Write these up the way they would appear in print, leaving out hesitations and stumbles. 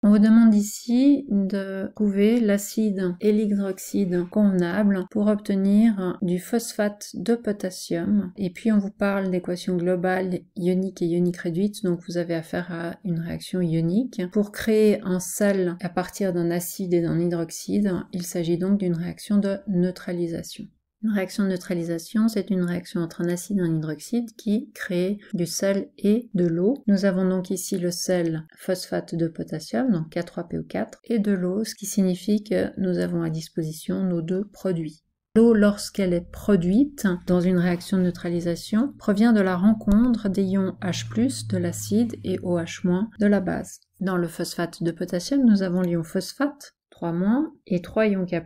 On vous demande ici de trouver l'acide et l'hydroxyde convenable pour obtenir du phosphate de potassium. Et puis on vous parle d'équation globale ionique et ionique réduite, donc vous avez affaire à une réaction ionique. Pour créer un sel à partir d'un acide et d'un hydroxyde, il s'agit donc d'une réaction de neutralisation. Une réaction de neutralisation, c'est une réaction entre un acide et un hydroxyde qui crée du sel et de l'eau. Nous avons donc ici le sel phosphate de potassium, donc K3PO4, et de l'eau, ce qui signifie que nous avons à disposition nos deux produits. L'eau, lorsqu'elle est produite dans une réaction de neutralisation, provient de la rencontre des ions H+, de l'acide, et OH- de la base. Dans le phosphate de potassium, nous avons l'ion phosphate, 3- et 3 ions K+,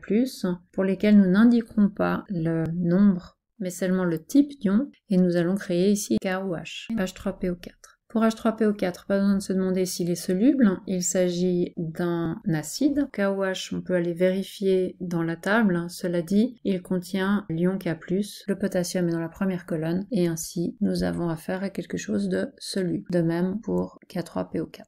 pour lesquels nous n'indiquerons pas le nombre, mais seulement le type d'ion, et nous allons créer ici KOH, H3PO4. Pour H3PO4, pas besoin de se demander s'il est soluble, il s'agit d'un acide. KOH, on peut aller vérifier dans la table, cela dit, il contient l'ion K+, le potassium est dans la première colonne, et ainsi nous avons affaire à quelque chose de soluble. De même pour K3PO4.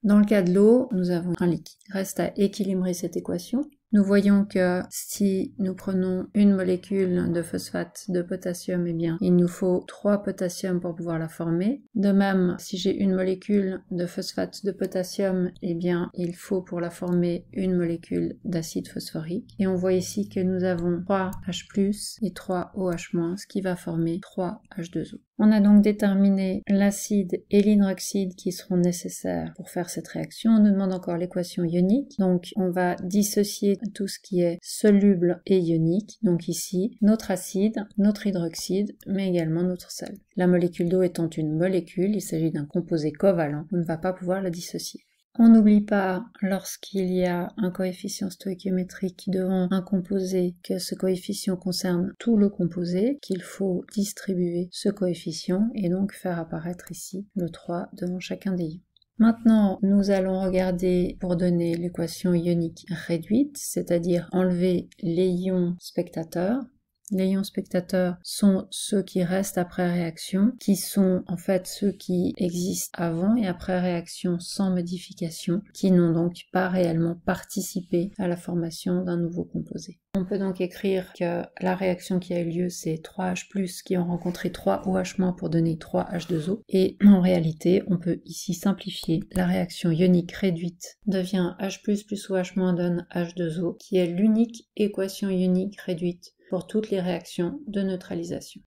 Dans le cas de l'eau, nous avons un liquide. Reste à équilibrer cette équation. Nous voyons que si nous prenons une molécule de phosphate de potassium, eh bien, il nous faut 3 potassium pour pouvoir la former. De même, si j'ai une molécule de phosphate de potassium, eh bien, il faut pour la former une molécule d'acide phosphorique. Et on voit ici que nous avons 3 H+, et 3 OH-, ce qui va former 3 H2O. On a donc déterminé l'acide et l'hydroxyde qui seront nécessaires pour faire cette réaction. On nous demande encore l'équation ionique. Donc on va dissocier tout ce qui est soluble et ionique. Donc ici, notre acide, notre hydroxyde, mais également notre sel. La molécule d'eau étant une molécule, il s'agit d'un composé covalent. On ne va pas pouvoir la dissocier. On n'oublie pas, lorsqu'il y a un coefficient stoïchiométrique devant un composé, que ce coefficient concerne tout le composé, qu'il faut distribuer ce coefficient et donc faire apparaître ici le 3 devant chacun des ions. Maintenant, nous allons regarder pour donner l'équation ionique réduite, c'est-à-dire enlever les ions spectateurs. Les ions spectateurs sont ceux qui restent après réaction, qui sont en fait ceux qui existent avant et après réaction sans modification, qui n'ont donc pas réellement participé à la formation d'un nouveau composé. On peut donc écrire que la réaction qui a eu lieu, c'est 3H+, qui ont rencontré 3 OH- pour donner 3 H2O, et en réalité, on peut ici simplifier. La réaction ionique réduite devient H++ plus OH- donne H2O, qui est l'unique équation ionique réduite pour toutes les réactions de neutralisation.